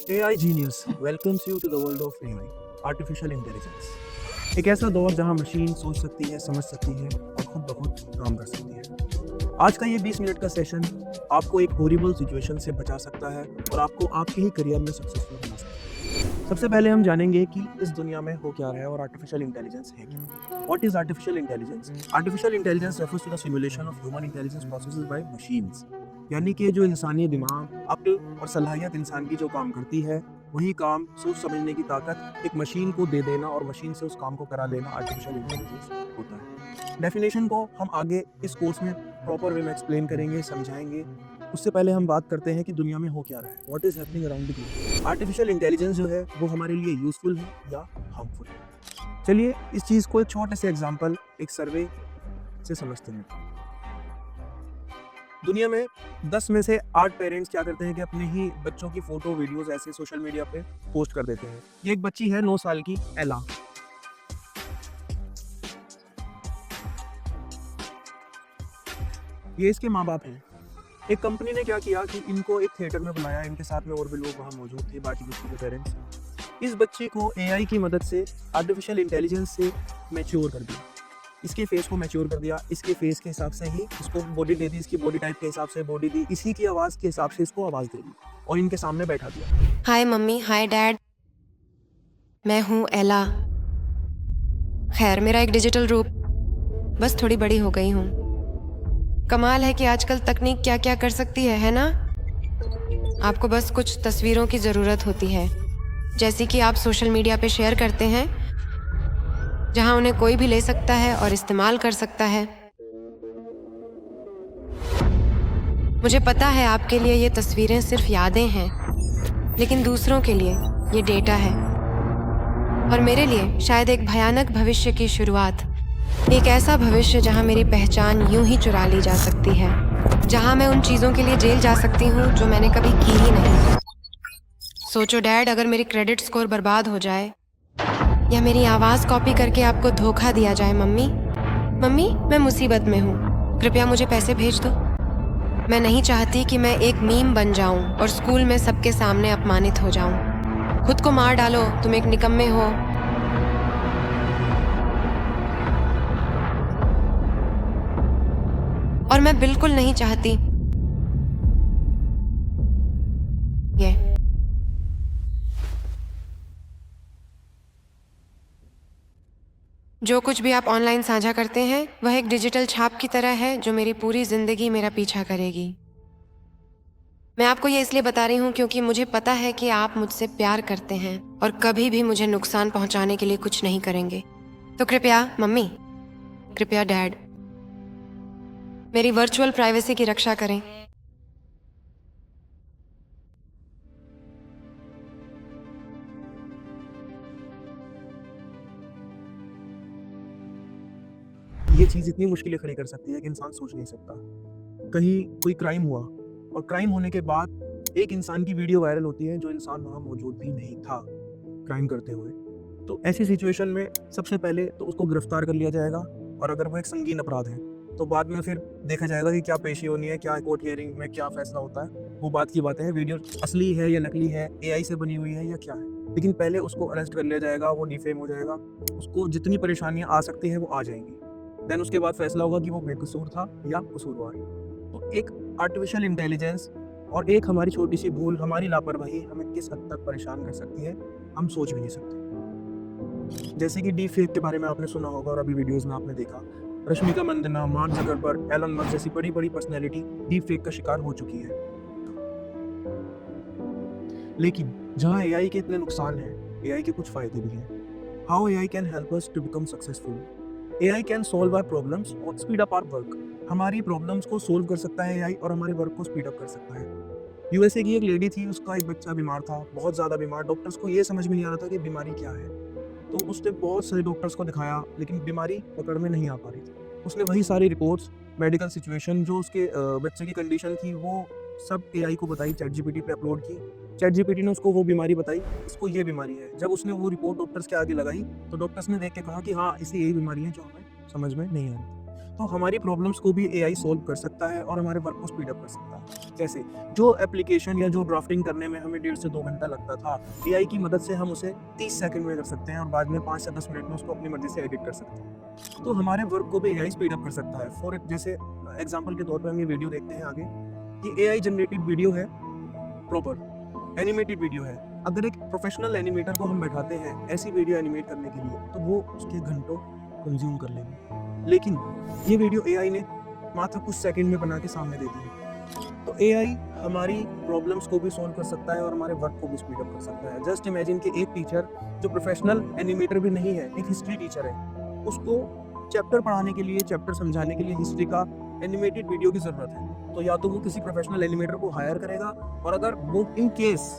AI Genius welcomes you to the world of AI, Artificial Intelligence। एक ऐसा दौर जहां मशीन सोच सकती है, समझ सकती है और खुद ब खुद काम कर सकती है। आज का ये 20 मिनट का सेशन आपको एक हॉरिबल सिचुएशन से बचा सकता है और आपको आपके ही करियर में सक्सेसफुल बना सकता है। सबसे पहले हम जानेंगे कि इस दुनिया में हो क्या रहा है और आर्टिफिशियल इंटेलिजेंस है क्या। What is artificial intelligence? Artificial intelligence refers to the simulation of human intelligence processes by machines. यानी कि जो इंसानी दिमाग, अक्ल और सलाहियत इंसान की जो काम करती है, वही काम सोच समझने की ताकत एक मशीन को दे देना और मशीन से उस काम को करा लेना आर्टिफिशियल इंटेलिजेंस होता है। डेफिनेशन को हम आगे इस कोर्स में प्रॉपर वे में एक्सप्लेन करेंगे, समझाएंगे। उससे पहले हम बात करते हैं कि दुनिया में हो क्या रहा है, what is happening around the globe. Artificial intelligence जो है वो हमारे लिए यूजफुल है या हार्मफुल है। चलिए इस चीज़ को एक छोटे से एग्जाम्पल, एक सर्वे से समझते हैं। दुनिया में 10 में से 8 पेरेंट्स क्या करते हैं कि अपने ही बच्चों की फोटो वीडियोस ऐसे सोशल मीडिया पे पोस्ट कर देते हैं। ये एक बच्ची है 9 साल की, एला। ये इसके माँ बाप हैं। एक कंपनी ने क्या किया कि इनको एक थिएटर में बुलाया, इनके साथ में और भी लोग वहाँ मौजूद थे, बाकी बच्ची के पेरेंट्स। इस बच्ची को एआई की मदद से, आर्टिफिशियल इंटेलिजेंस से मैच्योर कर दिया। इसके फेस को मैच्योर कर दिया, इसके फेस के हिसाब से ही इसको बॉडी दे दी, इसकी बॉडी टाइप के हिसाब से बॉडी दी, इसी की आवाज़ के हिसाब से इसको आवाज़ दे दी और इनके सामने बैठा दिया। हाय मम्मी, हाय डैड, मैं हूँ एला। खैर, मेरा एक डिजिटल रूप, बस थोड़ी बड़ी हो गई हूँ। कमाल है कि आजकल तकनीक क्या क्या कर सकती है ना? आपको बस कुछ तस्वीरों की ज़रूरत होती है, जैसी कि आप सोशल मीडिया पे शेयर करते हैं, जहाँ उन्हें कोई भी ले सकता है और इस्तेमाल कर सकता है। मुझे पता है आपके लिए ये तस्वीरें सिर्फ यादें हैं, लेकिन दूसरों के लिए ये डेटा है। और मेरे लिए शायद एक भयानक भविष्य की शुरुआत, एक ऐसा भविष्य जहां मेरी पहचान यूं ही चुरा ली जा सकती है, जहां मैं उन चीज़ों के लिए जेल जा सकती हूँ जो मैंने कभी की ही नहीं। सोचो डैड, अगर मेरी क्रेडिट स्कोर बर्बाद हो जाए या मेरी आवाज़ कॉपी करके आपको धोखा दिया जाए। मम्मी, मम्मी, मैं मुसीबत में हूँ, कृपया मुझे पैसे भेज दो। मैं नहीं चाहती कि मैं एक मीम बन जाऊं और स्कूल में सबके सामने अपमानित हो जाऊं। खुद को मार डालो, तुम एक निकम्मे हो। और मैं बिल्कुल नहीं चाहती ये। जो कुछ भी आप ऑनलाइन साझा करते हैं वह एक डिजिटल छाप की तरह है जो मेरी पूरी जिंदगी मेरा पीछा करेगी। मैं आपको ये इसलिए बता रही हूँ क्योंकि मुझे पता है कि आप मुझसे प्यार करते हैं और कभी भी मुझे नुकसान पहुंचाने के लिए कुछ नहीं करेंगे। तो कृपया मम्मी, कृपया डैड, मेरी वर्चुअल प्राइवेसी की रक्षा करें। ये चीज़ इतनी मुश्किलें खड़ी कर सकती है कि इंसान सोच नहीं सकता। कहीं कोई क्राइम हुआ और क्राइम होने के बाद एक इंसान की वीडियो वायरल होती है जो इंसान वहाँ मौजूद भी नहीं था क्राइम करते हुए। तो ऐसी सिचुएशन में सबसे पहले तो उसको गिरफ्तार कर लिया जाएगा और अगर वो एक संगीन अपराध है तो बाद में फिर देखा जाएगा कि क्या पेशी होनी है, क्या कोर्ट हियरिंग में क्या फैसला होता है। वो बात की बात है, वीडियो असली है या नकली है, एआई से बनी हुई है या क्या है। लेकिन पहले उसको अरेस्ट कर लिया जाएगा, वो डिफेम हो जाएगा, उसको जितनी परेशानियाँ आ सकती हैं वो आ जाएंगी। देन उसके बाद फैसला होगा कि वो बेकसूर था या कसूरवार। तो एक आर्टिफिशियल इंटेलिजेंस और एक हमारी छोटी सी भूल, हमारी लापरवाही हमें किस हद तक परेशान कर सकती है, हम सोच भी नहीं सकते। जैसे कि डीप फेक के बारे में आपने सुना होगा और अभी वीडियोस में आपने देखा, Rashmika Mandanna, Mark Zuckerberg, Elon Musk जैसी बड़ी बड़ी पर्सनैलिटी डीप फेक का शिकार हो चुकी है। लेकिन जहाँ एआई के इतने नुकसान हैं, एआई के कुछ फायदे भी हैं। How AI can help us to become successful. AI can solve our problems और स्पीड अप आवर वर्क। हमारी प्रॉब्लम्स को सोल्व कर सकता है AI और हमारे वर्क को स्पीड अप कर सकता है। यूएसए की एक लेडी थी, उसका एक बच्चा बीमार था, बहुत ज़्यादा बीमार। डॉक्टर्स को ये समझ में नहीं आ रहा था कि बीमारी क्या है। तो उसने बहुत सारे डॉक्टर्स को दिखाया लेकिन बीमारी पकड़ में नहीं आ पा रही थी। उसने वही सारी रिपोर्ट्स, मेडिकल सिचुएशन, जो उसके बच्चे की कंडीशन थी, वो सब AI को बताई, चैट जीपीटी पे अपलोड की। चैट जीपीटी ने उसको वो बीमारी बताई, इसको ये बीमारी है। जब उसने वो रिपोर्ट डॉक्टर्स के आगे लगाई तो डॉक्टर्स ने देख के कहा कि हाँ, इसे यही बीमारी है जो हमें समझ में नहीं आ रही। तो हमारी प्रॉब्लम्स को भी एआई सॉल्व कर सकता है और हमारे वर्क को स्पीड अप कर सकता है। जैसे जो एप्लीकेशन या जो ड्राफ्टिंग करने में हमें 1.5 से 2 घंटा लगता था, एआई की मदद से हम उसे 30 सेकंड में कर सकते हैं और बाद में 5 से 10 मिनट में उसको अपनी मर्जी से एडिट कर सकते हैं। तो हमारे वर्क को भी एआई स्पीड अप कर सकता है। फॉर जैसे एग्जांपल के तौर पर हम ये वीडियो देखते हैं आगे कि एआई जनरेटेड वीडियो है, प्रॉपर एनिमेटेड वीडियो है। अगर एक प्रोफेशनल एनिमेटर को हम बैठाते हैं ऐसी वीडियो एनिमेट करने के लिए तो वो उसके घंटों कंज्यूम कर लेंगे, लेकिन ये वीडियो एआई ने मात्र कुछ सेकंड में बना के सामने दे दी है। तो एआई हमारी प्रॉब्लम्स को भी सॉल्व कर सकता है और हमारे वर्क को भी स्पीड अप कर सकता है। जस्ट इमेजिन कि एक टीचर जो प्रोफेशनल एनिमेटर भी नहीं है, एक हिस्ट्री टीचर है, उसको चैप्टर पढ़ाने के लिए, चैप्टर समझाने के लिए हिस्ट्री का एनिमेटेड वीडियो की ज़रूरत है। तो या तो वो किसी प्रोफेशनल एनिमेटर को हायर करेगा, और अगर वो इन केस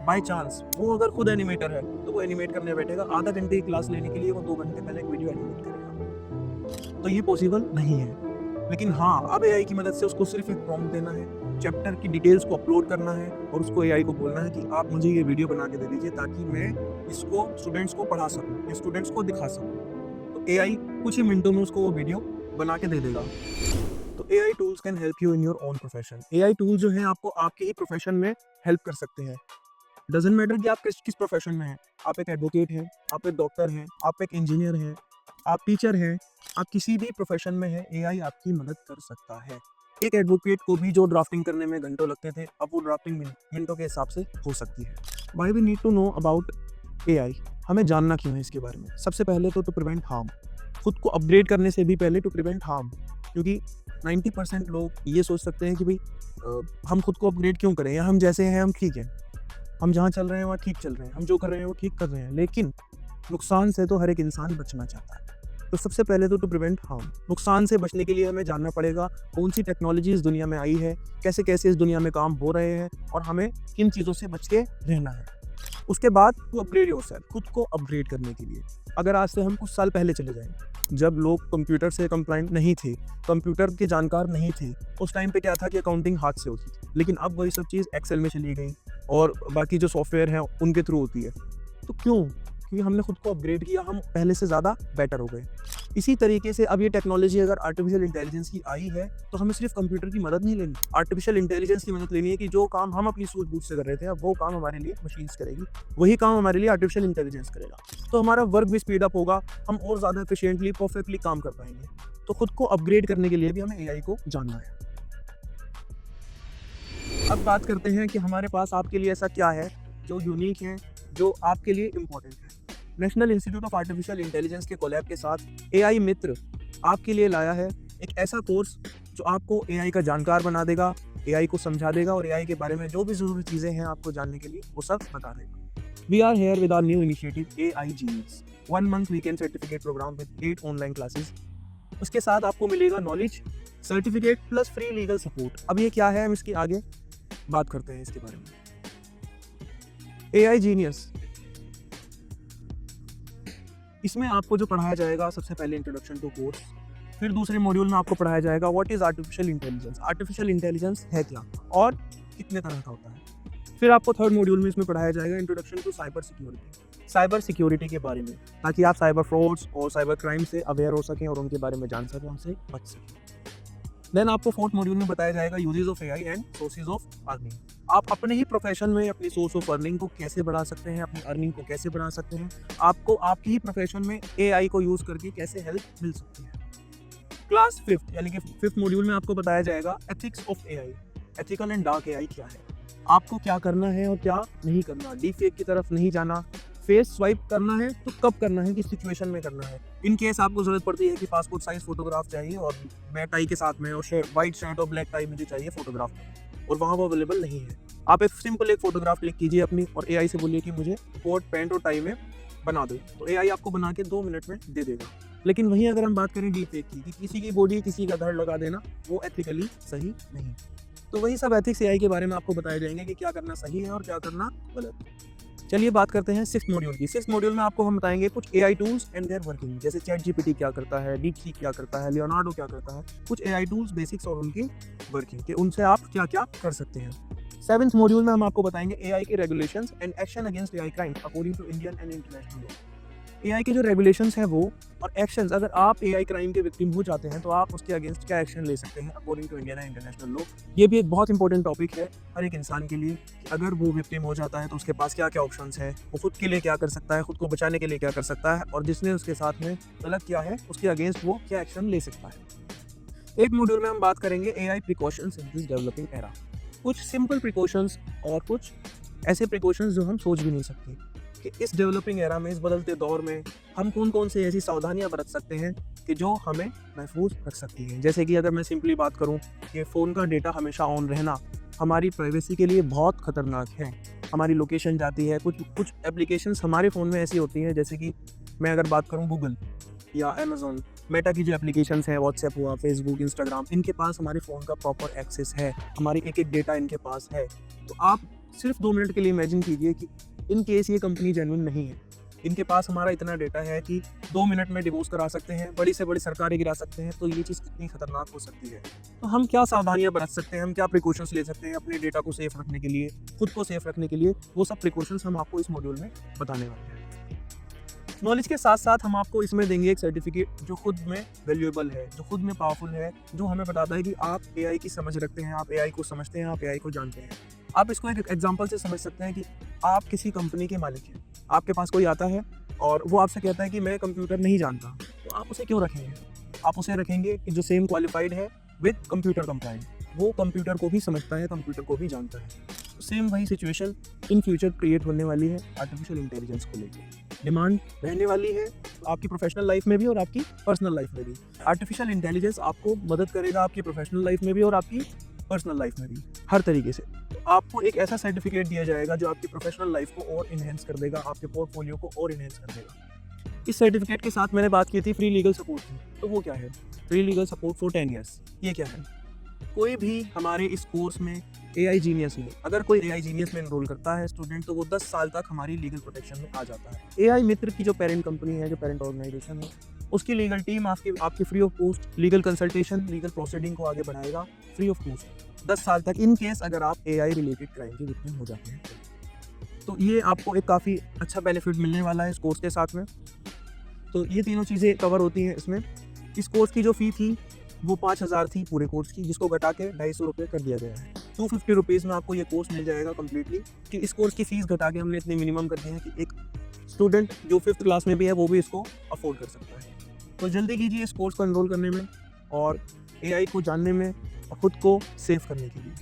बाय चांस वो अगर खुद एनिमेटर है तो वो एनिमेट करने बैठेगा। आधा घंटे की क्लास लेने के लिए वो 2 घंटे पहले एक वीडियो एनिमेट करेगा। तो ये पॉसिबल नहीं है। लेकिन हाँ, अब एआई की मदद से उसको सिर्फ एक प्रॉम्प्ट देना है, चैप्टर की डिटेल्स को अपलोड करना है और उसको एआई को बोलना है कि आप मुझे ये वीडियो बना के दे दीजिए ताकि मैं इसको स्टूडेंट्स को पढ़ा सकूँ या स्टूडेंट्स को दिखा सकूँ। तो एआई कुछ ही मिनटों में उसको वो वीडियो बना के दे देगा। तो AI tools can help you in your own profession. AI tool जो है आपको आपके ही प्रोफेशन में हेल्प कर सकते हैं। डजंट मैटर कि आप किस प्रोफेशन में हैं। आप एक एडवोकेट हैं, आप एक डॉक्टर हैं, आप एक इंजीनियर हैं, आप टीचर हैं, आप किसी भी प्रोफेशन में हैं, एआई आपकी मदद कर सकता है। एक एडवोकेट को भी जो ड्राफ्टिंग करने में घंटों लगते थे, अब वो ड्राफ्टिंग मिनटों के हिसाब से हो सकती है। Why we need to know about AI? हमें जानना क्यों है इसके बारे में? सबसे पहले तो टू प्रिवेंट हार्म। खुद को अपग्रेड करने से भी पहले टू प्रिवेंट हार्म, क्योंकि 90% लोग ये सोच सकते हैं कि भाई हम खुद को अपग्रेड क्यों करें, या हम जैसे हैं हम ठीक हैं, हम जहाँ चल रहे हैं वहाँ ठीक चल रहे हैं, हम जो कर रहे हैं वो ठीक कर रहे हैं। लेकिन नुकसान से तो हर एक इंसान बचना चाहता है। तो सबसे पहले तो टू प्रिवेंट हार्म, नुकसान से बचने के लिए हमें जानना पड़ेगा कौन सी टेक्नोलॉजी इस दुनिया में आई है, कैसे कैसे इस दुनिया में काम हो रहे हैं और हमें किन चीज़ों से बच के रहना है। उसके बाद टू अपग्रेड योरसेल्फ, खुद को अपग्रेड करने के लिए। अगर आज से हम कुछ साल पहले चले जाएं, जब लोग कंप्यूटर से कंप्लाइंट नहीं थे, कंप्यूटर के जानकार नहीं थे, उस टाइम पे क्या था कि अकाउंटिंग हाथ से होती थी। लेकिन अब वही सब चीज़ एक्सेल में चली गई और बाकी जो सॉफ्टवेयर हैं उनके थ्रू होती है। तो क्यों? क्योंकि हमने खुद को अपग्रेड किया, हम पहले से ज़्यादा बेटर हो गए। इसी तरीके से अब ये टेक्नोलॉजी अगर आर्टिफिशियल इंटेलिजेंस की आई है तो हमें सिर्फ कंप्यूटर की मदद नहीं लेनी, आर्टिफिशियल इंटेलिजेंस की मदद लेनी है कि जो काम हम अपनी सूझबूझ से कर रहे थे अब वो काम हमारे लिए मशीन्स करेगी, वही काम हमारे लिए आर्टिफिशियल इंटेलिजेंस करेगा। तो हमारा वर्क भी स्पीड अप होगा, हम और ज़्यादा एफिशिएंटली परफेक्टली काम कर पाएंगे। तो खुद को अपग्रेड करने के लिए भी हमें एआई को जानना है। अब बात करते हैं कि हमारे पास आपके लिए ऐसा क्या है जो यूनिक है, जो आपके लिए इम्पोर्टेंट है। National institute of artificial intelligence के कोलैब के साथ एआई मित्र आपके लिए लाया है एक ऐसा कोर्स जो आपको एआई का जानकार बना देगा, एआई को समझा देगा और एआई के बारे में जो भी ज़रूरी चीज़ें हैं आपको जानने के लिए वो सब बता देगा। We are here with our new initiative AI genius, 1 month weekend certificate programme with 8 online classes. उसके साथ आपको मिलेगा knowledge certificate plus free legal support. अब ये क्या है, हम इसकी आगे बात करते हैं इसके बारे में। एआई जीनियस, इसमें आपको जो पढ़ाया जाएगा सबसे पहले इंट्रोडक्शन टू कोर्स, फिर दूसरे मॉड्यूल में आपको पढ़ाया जाएगा what is artificial intelligence, artificial intelligence है क्या और कितने तरह का होता है। फिर आपको थर्ड मॉड्यूल में इसमें पढ़ाया जाएगा introduction to cyber security, cyber security के बारे में, ताकि आप साइबर फ्रॉड्स और साइबर क्राइम से अवेयर हो सकें और उनके बारे में जान सकें, उनसे बच सकें। देन आपको फोर्थ मॉड्यूल में बताया जाएगा uses of AI and sources of earning. आप अपने ही प्रोफेशन में अपनी सोर्स ऑफ अर्निंग को कैसे बढ़ा सकते हैं, अपनी अर्निंग को कैसे बढ़ा सकते हैं, आपको आपकी ही प्रोफेशन में एआई को यूज़ करके कैसे हेल्प मिल सकती है। क्लास फिफ्थ यानी कि फिफ्थ मॉड्यूल में आपको बताया जाएगा ethics of AI, ethical and dark AI क्या है, आपको क्या करना है और क्या नहीं करना, डीफेक की तरफ नहीं जाना, फेस स्वाइप करना है तो कब करना है, किस सिचुएशन में करना है। इन केस आपको ज़रूरत पड़ती है कि पासपोर्ट साइज फोटोग्राफ चाहिए और मैं टाई के साथ में और वाइट शर्ट और ब्लैक टाई मुझे चाहिए फोटोग्राफ और वहाँ वो अवेलेबल नहीं है, आप एक सिंपल एक फोटोग्राफ क्लिक कीजिए अपनी और एआई से बोलिए कि मुझे कोट पैंट और टाई में बना दो, तो एआई आपको बना के 2 मिनट में दे देगा। लेकिन वहीं अगर हम बात करें डीफेक की, कि किसी की बॉडी किसी का धड़ लगा देना, वो एथिकली सही नहीं। तो वही सब एथिक्स एआई के बारे में आपको बताए जाएंगे कि क्या करना सही है और क्या करना गलत। चलिए बात करते हैं सिक्स्थ मॉड्यूल की। सिक्स्थ मॉड्यूल में आपको हम बताएंगे कुछ AI tools and their working, जैसे चैट जीपीटी क्या करता है, डीपसीक क्या करता है, लियोनार्डो क्या करता है, कुछ एआई टूल्स बेसिक्स और उनकी वर्किंग के उनसे आप क्या क्या कर सकते हैं। सेवेंथ मॉड्यूल में हम आपको बताएंगे एआई के regulations and action against AI crime according to Indian and international law. AI के जो रेगुलेशंस हैं वो और एक्शंस, अगर आप एआई क्राइम के विक्टिम हो जाते हैं तो आप उसके अगेंस्ट क्या एक्शन ले सकते हैं according to Indian and international law. ये भी एक बहुत इंपॉर्टेंट टॉपिक है हर एक इंसान के लिए कि अगर वो विक्टिम हो जाता है तो उसके पास क्या क्या ऑप्शंस हैं, वो खुद के लिए क्या कर सकता है, खुद को बचाने के लिए क्या कर सकता है, और जिसने उसके साथ में गलत किया है उसके अगेंस्ट वो क्या एक्शन ले सकता है। एक मॉड्यूल में हम बात करेंगे AI precautions in this developing era, कुछ सिंपल प्रिकॉशंस और कुछ ऐसे प्रिकॉशंस जो हम सोच भी नहीं सकते कि इस डेवलपिंग एरा में, इस बदलते दौर में हम कौन कौन से ऐसी सावधानियां बरत सकते हैं कि जो हमें महफूज रख सकती हैं। जैसे कि अगर मैं सिंपली बात करूं कि फ़ोन का डेटा हमेशा ऑन रहना हमारी प्राइवेसी के लिए बहुत ख़तरनाक है। हमारी लोकेशन जाती है, कुछ एप्लीकेशंस हमारे फ़ोन में ऐसी होती हैं, जैसे कि मैं अगर बात करूं गूगल या अमेज़ॉन, मेटा की जो एप्लीकेशंस है, व्हाट्सएप हुआ, फेसबुक, इंस्टाग्राम, इनके पास हमारे फ़ोन का प्रॉपर एक्सेस है, हमारी एक डेटा इनके पास है। तो आप सिर्फ 2 मिनट के लिए इमेजिन कीजिए कि इन केस ये कंपनी जेन्युइन नहीं है, इनके पास हमारा इतना डेटा है कि 2 मिनट में डिवोर्स करा सकते हैं, बड़ी से बड़ी सरकारें गिरा सकते हैं, तो ये चीज़ कितनी खतरनाक हो सकती है। तो हम क्या सावधानियां बरत सकते हैं, हम क्या प्रिकॉशंस ले सकते हैं अपने डेटा को सेफ रखने के लिए, खुद को सेफ रखने के लिए, वो सब प्रिकॉशंस हम आपको इस मॉड्यूल में बताने वाले हैं। नॉलेज के साथ साथ हम आपको इसमें देंगे एक सर्टिफिकेट जो खुद में वैल्यूएबल है, जो खुद में पावरफुल है, जो हमें बताता है कि आप एआई की समझ रखते हैं, आप एआई को समझते हैं, आप एआई को जानते हैं। आप इसको एक एग्जांपल से समझ सकते हैं कि आप किसी कंपनी के मालिक हैं, आपके पास कोई आता है और वो आपसे कहता है कि मैं कंप्यूटर नहीं जानता, तो आप उसे क्यों रखेंगे? आप उसे रखेंगे कि जो सेम क्वालिफाइड है विद कंप्यूटर कंप्लाइंट, वो कंप्यूटर को भी समझता है, कंप्यूटर को भी जानता है। सेम वही सिचुएशन इन फ्यूचर क्रिएट होने वाली है आर्टिफिशियल इंटेलिजेंस को लेकर। डिमांड रहने वाली है आपकी प्रोफेशनल लाइफ में भी और आपकी पर्सनल लाइफ में भी। आर्टिफिशियल इंटेलिजेंस आपको मदद करेगा आपकी प्रोफेशनल लाइफ में भी और आपकी पर्सनल लाइफ में भी, हर तरीके से। तो आपको एक ऐसा सर्टिफिकेट दिया जाएगा जो आपकी प्रोफेशनल लाइफ को और इन्हेंस कर देगा, आपके पोर्टफोलियो को और इन्हेंस कर देगा। इस सर्टिफिकेट के साथ मैंने बात की थी फ्री लीगल सपोर्ट की, तो वो क्या है? Free legal support for 10 years. ये क्या है? कोई भी हमारे इस कोर्स में एआई जीनियस में, अगर कोई एआई जीनियस में एनरोल करता है स्टूडेंट, तो वो 10 साल तक हमारी लीगल प्रोटेक्शन में आ जाता है। एआई मित्र की जो पेरेंट कंपनी है, जो पेरेंट ऑर्गेनाइजेशन है, उसकी लीगल टीम आपकी free of cost legal consultation, legal proceeding को आगे बढ़ाएगा फ्री ऑफ कॉस्ट 10 साल तक, इन केस अगर आप एआई रिलेटेड क्राइम के विक्टिम हो जाते हैं। तो ये आपको एक काफ़ी अच्छा बेनिफिट मिलने वाला है इस कोर्स के साथ में। तो ये तीनों चीज़ें कवर होती हैं इसमें। इस कोर्स की जो फ़ी थी वो 5,000 थी पूरे कोर्स की, जिसको घटा के 250 रुपये कर दिया गया है। 250 रुपीज़ में आपको ये कोर्स मिल जाएगा कम्प्लीटली। कि इस कोर्स की फ़ीस घटा के हमने इतनी मिनिमम कर दी है कि एक स्टूडेंट जो 5th क्लास में भी है वो भी इसको अफोर्ड कर सकता है। तो जल्दी कीजिए इस कोर्स को एनरोल करने में और एआई को जानने में और ख़ुद को सेव करने के लिए।